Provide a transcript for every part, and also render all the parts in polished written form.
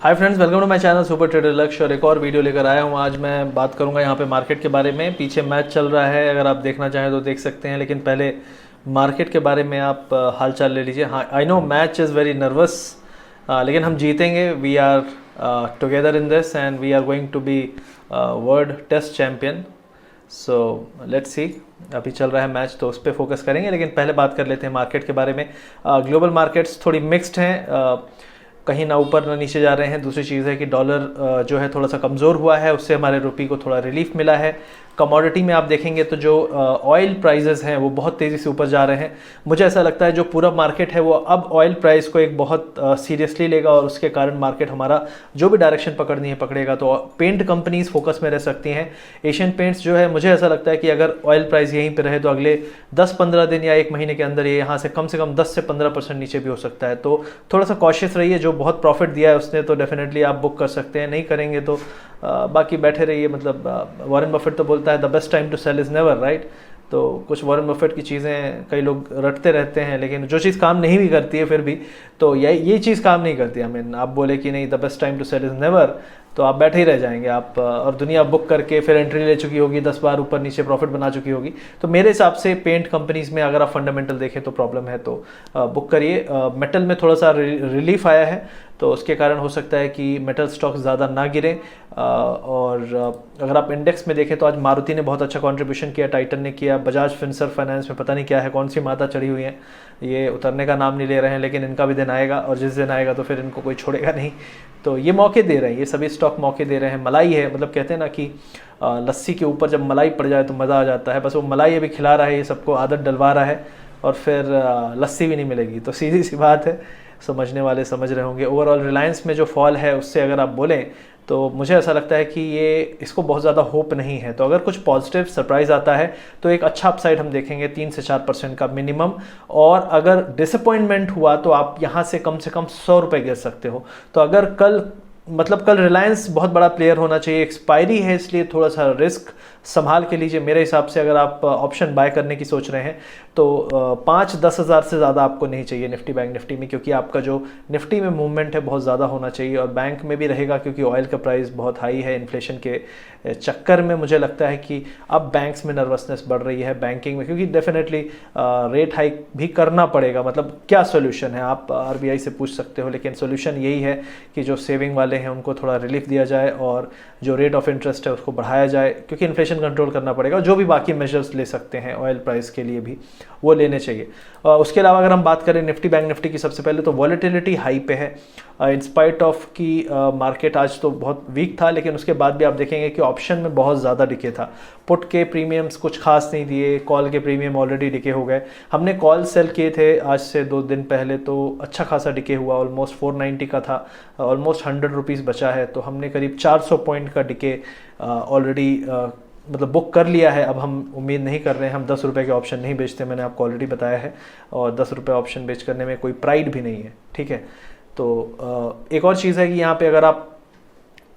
Hi friends, welcome to my channel super trader Lakshya. और एक और वीडियो लेकर आया हूँ। आज मैं बात करूँगा यहाँ पे मार्केट के बारे में। पीछे मैच चल रहा है, अगर आप देखना चाहें तो देख सकते हैं, लेकिन पहले मार्केट के बारे में आप हालचाल ले लीजिए। हाँ, I know match is very nervous, लेकिन हम जीतेंगे। We are together in this and we are going to be world test champion. So let's see. अभी चल रहा है मैच तो उस पर फोकस करेंगे, लेकिन पहले बात कर लेते हैं मार्केट के बारे में। ग्लोबल मार्केट्स थोड़ी मिक्स्ड हैं, कहीं ना ऊपर ना नीचे जा रहे हैं। दूसरी चीज़ है कि डॉलर जो है थोड़ा सा कमज़ोर हुआ है, उससे हमारे रुपये को थोड़ा रिलीफ मिला है। कमोडिटी में आप देखेंगे तो जो ऑयल प्राइजेस हैं वो बहुत तेज़ी से ऊपर जा रहे हैं। मुझे ऐसा लगता है जो पूरा मार्केट है वो अब ऑयल प्राइस को एक बहुत सीरियसली लेगा, और उसके कारण मार्केट हमारा जो भी डायरेक्शन पकड़नी है पकड़ेगा। तो पेंट कंपनीज फोकस में रह सकती हैं। एशियन पेंट्स जो है, मुझे ऐसा लगता है कि अगर ऑयल प्राइस यहीं पर रहे तो अगले 10-15 दिन या एक महीने के अंदर ये यहाँ से कम 10 से 15% नीचे भी हो सकता है। तो थोड़ा सा कॉशियस रहिए। जो बहुत प्रॉफिट दिया है उसने तो डेफिनेटली आप बुक कर सकते हैं, नहीं करेंगे तो बाकी बैठे रहिए। मतलब वॉरेन बफेट तो बोलता है the best time to sell is never, right. तो कुछ वॉरेन बफेट की चीज़ें कई लोग रटते रहते हैं, लेकिन जो चीज़ काम नहीं भी करती है फिर भी, तो ये चीज़ काम नहीं करती। आई मीन, आप बोले कि नहीं the best time to sell is never, तो आप बैठे ही रह जाएंगे आप। और दुनिया बुक करके फिर एंट्री ले चुकी होगी, 10 बार ऊपर नीचे प्रॉफिट बना चुकी होगी। तो मेरे हिसाब से पेंट कंपनीज में अगर आप फंडामेंटल देखें तो प्रॉब्लम है, तो बुक करिए। मेटल में थोड़ा सा रिलीफ आया है, तो उसके कारण हो सकता है कि मेटल स्टॉक्स ज़्यादा ना गिरें। और अगर आप इंडेक्स में देखें तो आज मारुति ने बहुत अच्छा कंट्रीब्यूशन किया, टाइटन ने किया, बजाज फिनसर्व फाइनेंस में पता नहीं क्या है, कौन सी माता चढ़ी हुई है, ये उतरने का नाम नहीं ले रहे हैं, लेकिन इनका भी दिन आएगा, और जिस दिन आएगा तो फिर इनको कोई छोड़ेगा नहीं। तो ये मौके दे रहे हैं, ये सभी स्टॉक मौके दे रहे हैं। मलाई है, मतलब कहते हैं ना कि लस्सी के ऊपर जब मलाई पड़ जाए तो मज़ा आ जाता है। बस वो मलाई अभी खिला रहा है, ये सबको आदत डलवा रहा है, और फिर लस्सी भी नहीं मिलेगी। तो सीधी सी बात है, समझने वाले समझ रहे होंगे। ओवरऑल रिलायंस में जो फॉल है उससे अगर आप बोलें तो मुझे ऐसा लगता है कि ये इसको बहुत ज़्यादा होप नहीं है। तो अगर कुछ पॉजिटिव सरप्राइज आता है तो एक अच्छा अपसाइड हम देखेंगे 3 से 4% का मिनिमम। और अगर डिसअपॉइंटमेंट हुआ तो आप यहाँ से कम 100 रुपये गिर सकते हो। तो अगर कल रिलायंस बहुत बड़ा प्लेयर होना चाहिए, एक्सपायरी है, इसलिए थोड़ा सा रिस्क संभाल के लीजिए। मेरे हिसाब से अगर आप ऑप्शन बाय करने की सोच रहे हैं तो 5-10 हज़ार से ज़्यादा आपको नहीं चाहिए निफ्टी बैंक निफ्टी में, क्योंकि आपका जो निफ्टी में मूवमेंट है बहुत ज़्यादा होना चाहिए। और बैंक में भी रहेगा, क्योंकि ऑयल का प्राइस बहुत हाई है। इन्फ्लेशन के चक्कर में मुझे लगता है कि अब बैंक्स में नर्वसनेस बढ़ रही है, बैंकिंग में, क्योंकि डेफिनेटली रेट हाइक भी करना पड़ेगा। मतलब क्या सोल्यूशन है, आप आरबीआई से पूछ सकते हो, लेकिन सोल्यूशन यही है कि जो सेविंग वाले हैं उनको थोड़ा रिलीफ दिया जाए, और जो रेट ऑफ इंटरेस्ट है उसको बढ़ाया जाए, क्योंकि इन्फ्लेशन कंट्रोल करना पड़ेगा। जो भी बाकी मेजर्स ले सकते हैं ऑयल प्राइस के लिए भी, वो लेने चाहिए। उसके अलावा अगर हम बात करें निफ्टी बैंक निफ्टी की, सबसे पहले तो वॉलेटिलिटी हाई पे है। इन स्पाइट ऑफ कि मार्केट आज तो बहुत वीक था, लेकिन उसके बाद भी आप देखेंगे कि ऑप्शन में बहुत ज़्यादा डिके था। पुट के प्रीमियम्स कुछ खास नहीं दिए, कॉल के प्रीमियम ऑलरेडी डिके हो गए। हमने कॉल सेल किए थे आज से 2 दिन पहले, तो अच्छा खासा डिके हुआ, ऑलमोस्ट 490 का था, ऑलमोस्ट 100 रुपीज़ बचा है। तो हमने करीब 400 पॉइंट का डिके ऑलरेडी मतलब बुक कर लिया है। अब हम उम्मीद नहीं कर रहे हैं, हम 10 रुपये के ऑप्शन नहीं बेचते, मैंने आपको ऑलरेडी बताया है, और 10 रुपये ऑप्शन बेच करने में कोई प्राइड भी नहीं है, ठीक है। तो एक और चीज़ है कि यहाँ पे अगर आप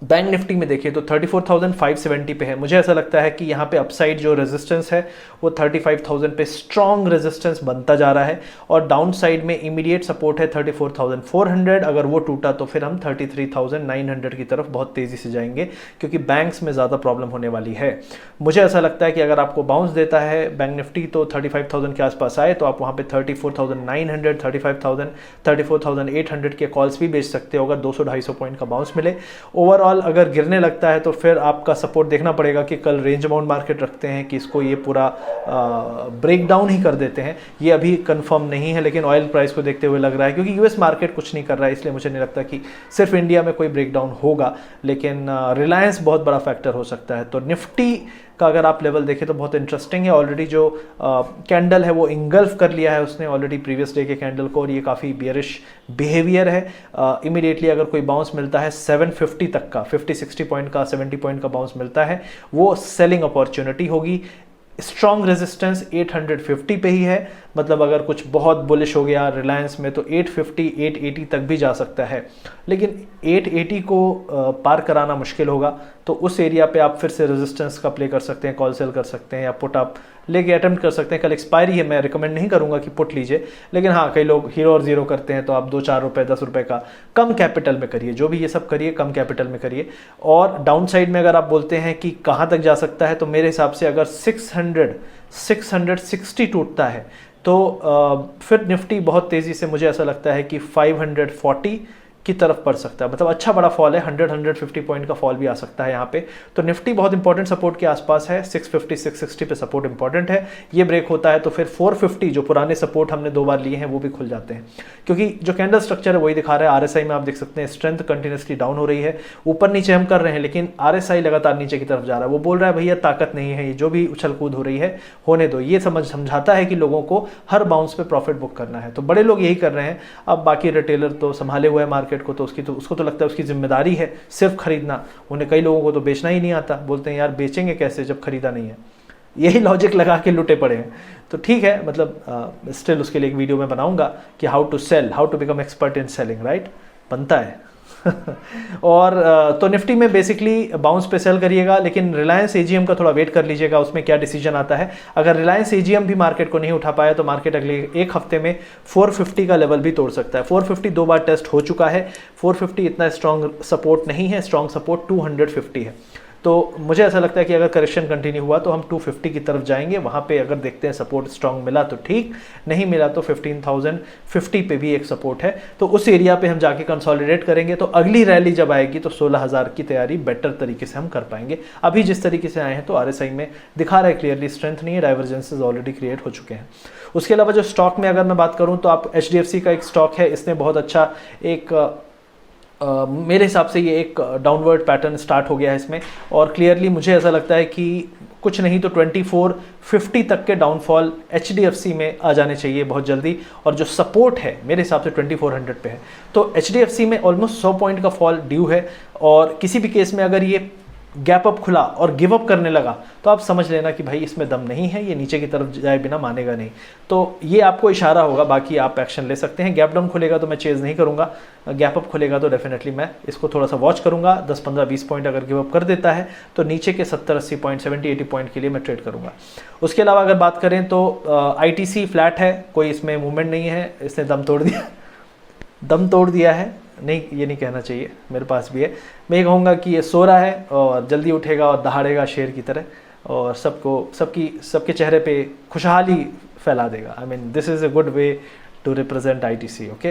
बैंक निफ्टी में देखिए तो 34,570 पे है। मुझे ऐसा लगता है कि यहाँ पे अपसाइड जो रेजिस्टेंस है वो 35,000 पे स्ट्रॉन्ग रेजिस्टेंस बनता जा रहा है, और डाउन साइड में इमीडिएट सपोर्ट है 34,400। अगर वो टूटा तो फिर हम 33,900 की तरफ बहुत तेज़ी से जाएंगे, क्योंकि बैंक्स में ज़्यादा प्रॉब्लम होने वाली है। मुझे ऐसा लगता है कि अगर आपको बाउंस देता है बैंक निफ्टी तो 35,000 के आसपास आए तो आप वहाँ पर 34,900, 35,000, 34,800 के कॉल्स भी बेच सकते हो, अगर 200-250 पॉइंट का बाउंस मिले। ओवरऑल अगर गिरने लगता है तो फिर आपका सपोर्ट देखना पड़ेगा कि कल रेंज बाउंड मार्केट रखते हैं कि इसको ये पूरा ब्रेक डाउन ही कर देते हैं। ये अभी कंफर्म नहीं है, लेकिन ऑयल प्राइस को देखते हुए लग रहा है, क्योंकि यूएस मार्केट कुछ नहीं कर रहा है, इसलिए मुझे नहीं लगता कि सिर्फ इंडिया में कोई ब्रेक डाउन होगा, लेकिन रिलायंस बहुत बड़ा फैक्टर हो सकता है। तो निफ्टी का अगर आप लेवल देखें तो बहुत इंटरेस्टिंग है। ऑलरेडी जो कैंडल है वो इंगल्फ कर लिया है उसने ऑलरेडी प्रीवियस डे के कैंडल को, और ये काफ़ी बियरिश बिहेवियर है। इमीडिएटली अगर कोई बाउंस मिलता है 750 तक का, 50-60 पॉइंट का, 70 पॉइंट का बाउंस मिलता है, वो सेलिंग अपॉर्चुनिटी होगी। स्ट्रॉन्ग रेजिस्टेंस 850 पे ही है, मतलब अगर कुछ बहुत बुलिश हो गया रिलायंस में तो 850-880 तक भी जा सकता है, लेकिन 880 को पार कराना मुश्किल होगा। तो उस एरिया पे आप फिर से रेजिस्टेंस का प्ले कर सकते हैं, कॉल सेल कर सकते हैं, या पुट आप लेके अटेम्प्ट कर सकते हैं। कल एक्सपायरी है, मैं रिकमेंड नहीं करूंगा कि पुट लीजिए, लेकिन हाँ कई लोग हीरो और जीरो करते हैं, तो आप 2-4 रुपये 10 रुपये का कम कैपिटल में करिए, जो भी ये सब करिए कम कैपिटल में करिए। और डाउन साइड में अगर आप बोलते हैं कि कहाँ तक जा सकता है, तो मेरे हिसाब से अगर 660 टूटता है तो फिर निफ्टी बहुत तेज़ी से, मुझे ऐसा लगता है कि 540 की तरफ पड़ सकता है। मतलब अच्छा बड़ा फॉल है, 100-150 पॉइंट का फॉल भी आ सकता है यहाँ पे। तो निफ्टी बहुत इंपॉर्टेंट सपोर्ट के आसपास है, 650-660 पे सपोर्ट इंपॉर्टेंट है। ये ब्रेक होता है तो फिर 450 जो पुराने सपोर्ट हमने 2 बार लिए हैं वो भी खुल जाते हैं, क्योंकि जो कैंडल स्ट्रक्चर है वही दिखा रहा है। आरएसआई में आप देख सकते हैं स्ट्रेंथ कंटिन्यूसली डाउन हो रही है, ऊपर नीचे हम कर रहे हैं, लेकिन आरएसआई लगातार नीचे की तरफ जा रहा है। वो बोल रहा है भैया ताकत नहीं है, ये जो भी उछल कूद हो रही है होने दो। ये समझाता है कि लोगों को हर बाउंस पे प्रॉफिट बुक करना है, तो बड़े लोग यही कर रहे हैं। अब बाकी रिटेलर तो संभाले हुए है मार्केट को, तो उसको तो लगता है उसकी जिम्मेदारी है सिर्फ खरीदना। उन्हें कई लोगों को तो बेचना ही नहीं आता, बोलते हैं यार बेचेंगे कैसे जब खरीदा नहीं है। यही लॉजिक लगा के लुटे पड़े हैं। तो ठीक है, मतलब स्टिल उसके लिए एक वीडियो मैं बनाऊंगा कि how to sell, how to become expert in selling, right, बनता है। और तो निफ्टी में बेसिकली बाउंस पे सेल करिएगा, लेकिन रिलायंस एजीएम का थोड़ा वेट कर लीजिएगा, उसमें क्या डिसीजन आता है। अगर रिलायंस एजीएम भी मार्केट को नहीं उठा पाया तो मार्केट अगले एक हफ्ते में 450 का लेवल भी तोड़ सकता है। 450 2 बार टेस्ट हो चुका है, 450 इतना स्ट्रॉन्ग सपोर्ट नहीं है, स्ट्रॉन्ग सपोर्ट 250 है। तो मुझे ऐसा लगता है कि अगर करेक्शन कंटिन्यू हुआ तो हम 250 की तरफ जाएंगे। वहाँ पे अगर देखते हैं सपोर्ट स्ट्रॉन्ग मिला तो ठीक, नहीं मिला तो 15,050 पे भी एक सपोर्ट है, तो उस एरिया पे हम जाके कंसोलिडेट करेंगे। तो अगली रैली जब आएगी तो 16,000 की तैयारी बेटर तरीके से हम कर पाएंगे। अभी जिस तरीके से आए हैं तो आरएसआई में दिखा रहा है क्लियरली स्ट्रेंथ नहीं है, डाइवर्जेंसेस ऑलरेडी क्रिएट हो चुके हैं। उसके अलावा जो स्टॉक में अगर मैं बात करूँ तो आप HDFC का एक स्टॉक है, इसने बहुत अच्छा एक मेरे हिसाब से ये एक डाउनवर्ड पैटर्न स्टार्ट हो गया है इसमें, और क्लियरली मुझे ऐसा लगता है कि कुछ नहीं तो 2450 तक के डाउनफॉल HDFC में आ जाने चाहिए बहुत जल्दी, और जो सपोर्ट है मेरे हिसाब से 2400 पे है। तो HDFC में ऑलमोस्ट 100 पॉइंट का फॉल ड्यू है, और किसी भी केस में अगर ये गैप अप खुला और गिव अप करने लगा तो आप समझ लेना कि भाई इसमें दम नहीं है, ये नीचे की तरफ जाए बिना मानेगा नहीं। तो ये आपको इशारा होगा, बाकी आप एक्शन ले सकते हैं। गैप डाउन खुलेगा तो मैं चेज नहीं करूंगा, गैप अप खुलेगा तो डेफिनेटली मैं इसको थोड़ा सा वॉच करूंगा। 10-15-20 पॉइंट अगर गिव अप कर देता है तो नीचे के 70-80 पॉइंट 70-80 पॉइंट के लिए मैं ट्रेड करूंगा। उसके अलावा अगर बात करें तो ITC फ्लैट है, कोई इसमें मूवमेंट नहीं है, इसने दम तोड़ दिया है, नहीं ये नहीं कहना चाहिए, मेरे पास भी है। मैं ये कहूँगा कि ये सो रहा है और जल्दी उठेगा और दहाड़ेगा शेर की तरह, और सबके चेहरे पे खुशहाली फैला देगा। I mean this is a good way to represent ITC। Okay,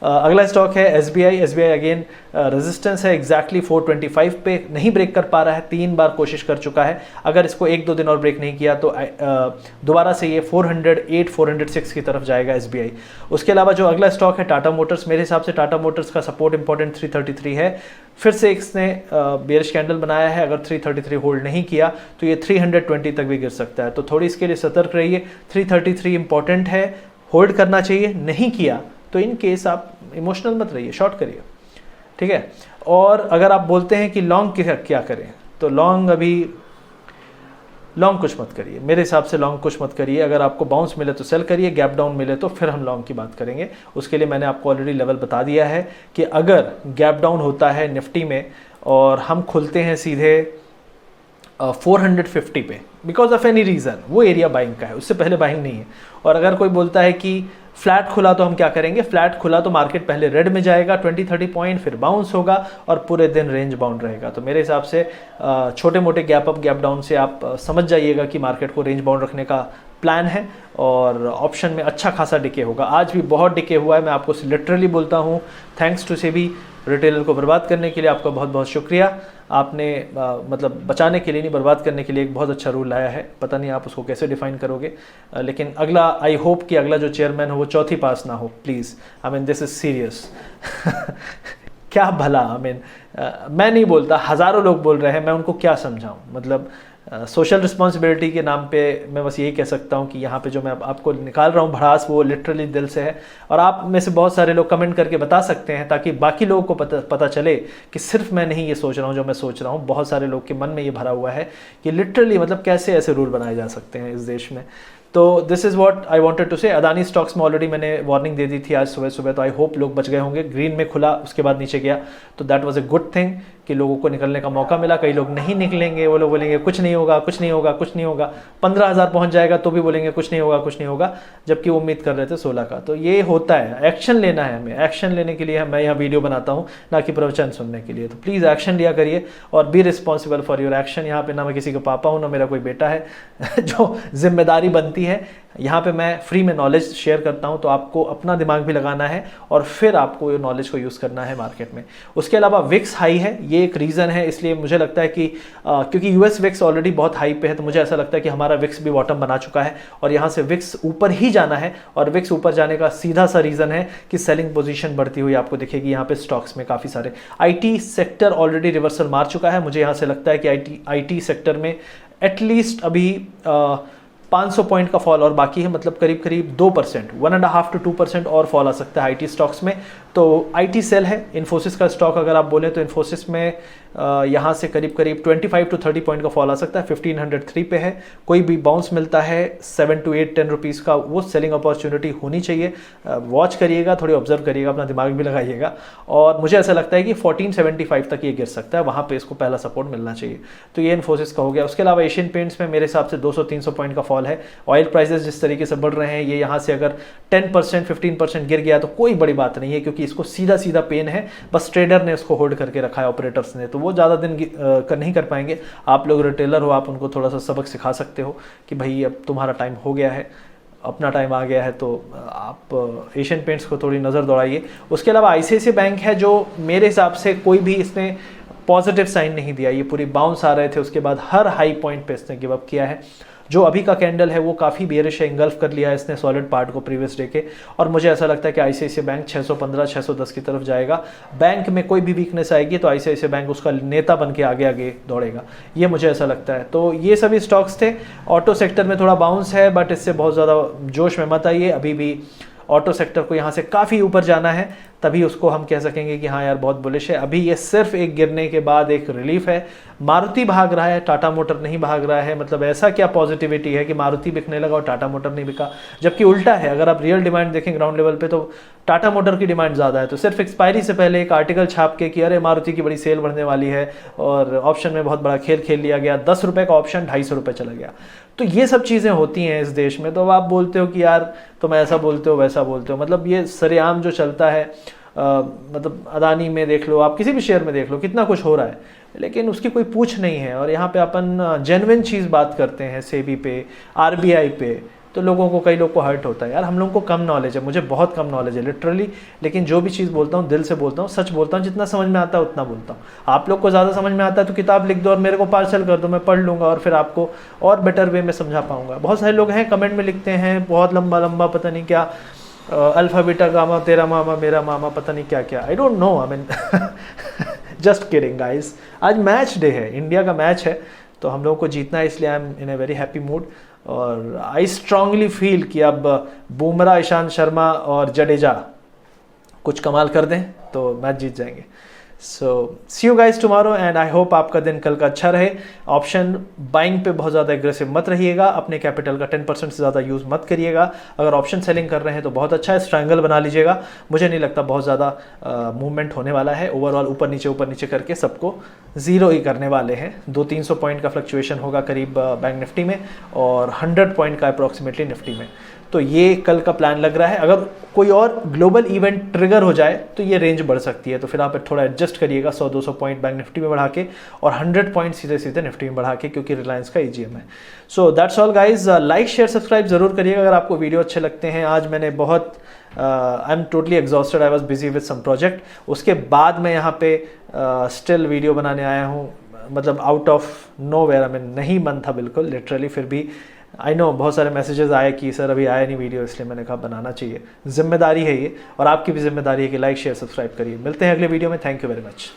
अगला स्टॉक है SBI। अगेन रेजिस्टेंस है एग्जैक्टली 425 पे, नहीं ब्रेक कर पा रहा है, 3 बार कोशिश कर चुका है। अगर इसको 1-2 दिन और ब्रेक नहीं किया तो दोबारा से ये 408-406 की तरफ जाएगा SBI। उसके अलावा जो अगला स्टॉक है टाटा मोटर्स, मेरे हिसाब से टाटा मोटर्स का सपोर्ट इंपॉर्टेंट 333 है। फिर से इसने बेयरिश कैंडल बनाया है, अगर 333 होल्ड नहीं किया तो ये 320 तक भी गिर सकता है, तो थोड़ी इसके लिए सतर्क रहिए। 333 इंपॉर्टेंट है, होल्ड करना चाहिए, नहीं किया तो इन केस आप इमोशनल मत रहिए, शॉर्ट करिए, ठीक है। और अगर आप बोलते हैं कि लॉन्ग क्या करें, तो लॉन्ग कुछ मत करिए, मेरे हिसाब से लॉन्ग कुछ मत करिए। अगर आपको बाउंस मिले तो सेल करिए, गैप डाउन मिले तो फिर हम लॉन्ग की बात करेंगे। उसके लिए मैंने आपको ऑलरेडी लेवल बता दिया है कि अगर गैप डाउन होता है निफ्टी में और हम खुलते हैं सीधे 450 पे बिकॉज ऑफ एनी रीज़न, वो एरिया बाइंग का है, उससे पहले बाइंग नहीं है। और अगर कोई बोलता है कि फ्लैट खुला तो हम क्या करेंगे, फ्लैट खुला तो मार्केट पहले रेड में जाएगा 20-30 पॉइंट, फिर बाउंस होगा और पूरे दिन रेंज बाउंड रहेगा। तो मेरे हिसाब से छोटे मोटे गैप अप गैप डाउन से आप समझ जाइएगा कि मार्केट को रेंज बाउंड रखने का प्लान है, और ऑप्शन में अच्छा खासा डिके होगा। आज भी बहुत डिके हुआ है, मैं आपको लिटरली बोलता हूँ, थैंक्स टू सेबी। रिटेलर को बर्बाद करने के लिए आपका बहुत बहुत शुक्रिया। आपने मतलब बचाने के लिए नहीं, बर्बाद करने के लिए एक बहुत अच्छा रूल लाया है। पता नहीं आप उसको कैसे डिफाइन करोगे, लेकिन अगला आई होप कि अगला जो चेयरमैन हो वो चौथी पास ना हो, please. I mean this is serious. क्या भला, आई मीन मैं नहीं बोलता, हज़ारों लोग बोल रहे हैं, मैं उनको क्या समझाऊं। मतलब सोशल रिस्पॉन्सिबिलिटी के नाम पे मैं बस यही कह सकता हूँ कि यहाँ पे जो मैं आपको निकाल रहा हूँ भड़ास, वो लिटरली दिल से है। और आप में से बहुत सारे लोग कमेंट करके बता सकते हैं ताकि बाकी लोगों को पता चले कि सिर्फ मैं नहीं ये सोच रहा हूँ जो मैं सोच रहा हूँ, बहुत सारे लोग के मन में ये भरा हुआ है कि लिटरली मतलब कैसे ऐसे रूल बनाए जा सकते हैं इस देश में। तो this is what I wanted to say. Adani stocks में ऑलरेडी मैंने वार्निंग दे दी थी आज सुबह सुबह, तो आई होप लोग बच गए होंगे। ग्रीन में खुला, उसके बाद नीचे गया, तो that was a good thing कि लोगों को निकलने का मौका मिला, कई लोग नहीं निकलेंगे, वो लोग बोलेंगे कुछ नहीं होगा, कुछ नहीं होगा, कुछ नहीं होगा, 15,000 पहुंच जाएगा तो भी बोलेंगे कुछ नहीं होगा, कुछ नहीं होगा, जबकि वो उम्मीद कर रहे थे 16 का। तो ये होता है, एक्शन लेना है हमें, एक्शन लेने के लिए मैं यहाँ वीडियो बनाता हूँ, ना कि प्रवचन सुनने के लिए। तो प्लीज़ एक्शन लिया करिए और be responsible for your action. यहाँ पे ना मैं किसी का पापा हूँ, ना मेरा कोई बेटा है जो जिम्मेदारी बनती है, यहाँ पे मैं फ्री में नॉलेज शेयर करता हूँ, तो आपको अपना दिमाग भी लगाना है और फिर आपको ये नॉलेज को यूज़ करना है मार्केट में। उसके अलावा विक्स हाई है, ये एक रीज़न है, इसलिए मुझे लगता है कि क्योंकि यूएस विक्स ऑलरेडी बहुत हाई पे है, तो मुझे ऐसा लगता है कि हमारा विक्स भी बॉटम बना चुका है और यहाँ से विक्स ऊपर ही जाना है। और विक्स ऊपर जाने का सीधा सा रीज़न है कि सेलिंग पोजीशन बढ़ती हुई आपको दिखेगी यहाँ पे स्टॉक्स में काफ़ी सारे। आईटी सेक्टर ऑलरेडी रिवर्सल मार चुका है, मुझे यहाँ से लगता है कि आईटी सेक्टर में एटलीस्ट अभी 500 पॉइंट का फॉल और बाकी है, मतलब करीब करीब 2%, 1.5 to 2% और फॉल आ सकता है आईटी स्टॉक्स में। तो आईटी सेल है। इन्फोसिस का स्टॉक अगर आप बोलें तो इन्फोसिस में यहाँ से करीब करीब 25 to 30 पॉइंट का फॉल आ सकता है, 1503 पे है। कोई भी बाउंस मिलता है 7 to 8, 10 रुपीज़ का, वो सेलिंग अपॉर्चुनिटी होनी चाहिए। वॉच करिएगा, थोड़ी ऑब्जर्व करिएगा, अपना दिमाग भी लगाइएगा। और मुझे ऐसा लगता है कि 1475 तक ये गिर सकता है, वहाँ पे इसको पहला सपोर्ट मिलना चाहिए। तो ये इन्फोसिस का हो गया। उसके अलावा एशियन पेंट्स में मेरे हिसाब से 200-300 पॉइंट का फॉल है। ऑयल प्राइसेस जिस तरीके से बढ़ रहे हैं, ये यहाँ से अगर 10%, 15% गिर गया तो कोई बड़ी बात नहीं है, क्योंकि इसको सीधा सीधा पेन है, बस ट्रेडर ने इसको होल्ड करके रखा है, ऑपरेटर्स ने, तो वो ज़्यादा दिन नहीं कर पाएंगे। आप लोग रिटेलर हो, आप उनको थोड़ा सा सबक सिखा सकते हो कि भाई अब तुम्हारा टाइम हो गया है, अपना टाइम आ गया है, तो आप एशियन पेंट्स को थोड़ी नज़र दौड़ाइए। उसके अलावा आईसीआईसीआई बैंक है, जो मेरे हिसाब से कोई भी इसने पॉजिटिव साइन नहीं दिया, ये पूरी बाउंस आ रहे थे, उसके बाद हर हाई पॉइंट पे इसने गिव अप किया है। जो अभी का कैंडल है वो काफ़ी बेरिश है, इंगल्फ कर लिया है इसने सॉलिड पार्ट को प्रीवियस डे के, और मुझे ऐसा लगता है कि आईसीआईसीआई बैंक 615, 610 की तरफ जाएगा। बैंक में कोई भी वीकनेस आएगी तो आईसीआईसीआई बैंक उसका नेता बन के आगे आगे दौड़ेगा, ये मुझे ऐसा लगता है। तो ये सभी स्टॉक्स थे। ऑटो सेक्टर में थोड़ा बाउंस है, बट इससे बहुत ज़्यादा जोश में मत आइए, अभी भी ऑटो सेक्टर को यहाँ से काफ़ी ऊपर जाना है, तभी उसको हम कह सकेंगे कि हाँ यार बहुत बुलिश है। अभी ये सिर्फ एक गिरने के बाद एक रिलीफ है। मारुति भाग रहा है, टाटा मोटर नहीं भाग रहा है, मतलब ऐसा क्या पॉजिटिविटी है कि मारुति बिकने लगा और टाटा मोटर नहीं बिका, जबकि उल्टा है। अगर आप रियल डिमांड देखें ग्राउंड लेवल पे तो टाटा मोटर की डिमांड ज़्यादा है। तो सिर्फ एक्सपायरी से पहले एक आर्टिकल छाप के कि अरे मारुति की बड़ी सेल बढ़ने वाली है, और ऑप्शन में बहुत बड़ा खेल खेल लिया गया, 10 रुपये का ऑप्शन 250 रुपये चला गया। तो ये सब चीज़ें होती हैं इस देश में। तो आप बोलते हो कि यार तुम ऐसा बोलते हो वैसा बोलते हो, मतलब ये सरेआम जो चलता है, मतलब अदानी में देख लो, आप किसी भी शेयर में देख लो, कितना कुछ हो रहा है, लेकिन उसकी कोई पूछ नहीं है। और यहाँ पे अपन जेन्युइन चीज़ बात करते हैं, सेबी पे, आरबीआई पे, तो लोगों को, कई लोग को हर्ट होता है। यार हम लोगों को कम नॉलेज है, मुझे बहुत कम नॉलेज है लिटरली, लेकिन जो भी चीज़ बोलता हूँ दिल से बोलता हूँ, सच बोलता हूँ, जितना समझ में आता है उतना बोलता हूँ। आप लोग को ज़्यादा समझ में आता है तो किताब लिख दो और मेरे को पार्सल कर दो, मैं पढ़ लूँगा और फिर आपको और बेटर वे में समझा पाऊँगा। बहुत सारे लोग हैं कमेंट में लिखते हैं बहुत लंबा लंबा, पता नहीं क्या, अल्फा बीटा गामा, तेरा मामा मेरा मामा, पता नहीं क्या क्या, I don't know, I mean just kidding guys. आज मैच डे है, इंडिया का मैच है, तो हम लोगों को जीतना है, इसलिए I am in a very happy mood. और आई स्ट्रांगली फील कि अब बुमराह, ईशांत शर्मा और जडेजा कुछ कमाल कर दें तो मैच जीत जाएंगे। So see you guys tomorrow, and I hope आपका दिन कल का अच्छा रहे। ऑप्शन बाइंग पे बहुत ज़्यादा एग्रेसिव मत रहिएगा, अपने कैपिटल का 10% से ज़्यादा यूज़ मत करिएगा। अगर ऑप्शन सेलिंग कर रहे हैं तो बहुत अच्छा है, ट्रायंगल बना लीजिएगा। मुझे नहीं लगता बहुत ज़्यादा मूवमेंट होने वाला है। ओवरऑल ऊपर नीचे करके सबको ज़ीरो ही करने वाले हैं। 200-300 पॉइंट का फ्लक्चुएशन होगा करीब बैंक निफ्टी में, और 100 पॉइंट का अप्रॉक्सीमेटली निफ्टी में। तो ये कल का प्लान लग रहा है। अगर कोई और ग्लोबल इवेंट ट्रिगर हो जाए तो ये रेंज बढ़ सकती है, तो फिर आप थोड़ा एडजस्ट करिएगा, 100-200 पॉइंट बैंक निफ्टी में बढ़ा के और 100 पॉइंट सीधे सीधे निफ्टी में बढ़ा के, क्योंकि रिलायंस का EGM है। So that's all guys. Like share subscribe जरूर करिएगा अगर आपको वीडियो अच्छे लगते हैं। आज मैंने बहुत I am totally exhausted, I was busy with some project, उसके बाद मैं यहाँ पे स्टिल वीडियो बनाने आया हूँ, मतलब out of nowhere, I mean नहीं मन था बिल्कुल लिटरली, फिर भी आई नो बहुत सारे मैसेजेस आए कि सर अभी आया नहीं वीडियो, इसलिए मैंने कहा बनाना चाहिए, जिम्मेदारी है ये, और आपकी भी जिम्मेदारी है कि लाइक शेयर सब्सक्राइब करिए। मिलते हैं अगले वीडियो में, थैंक यू वेरी मच।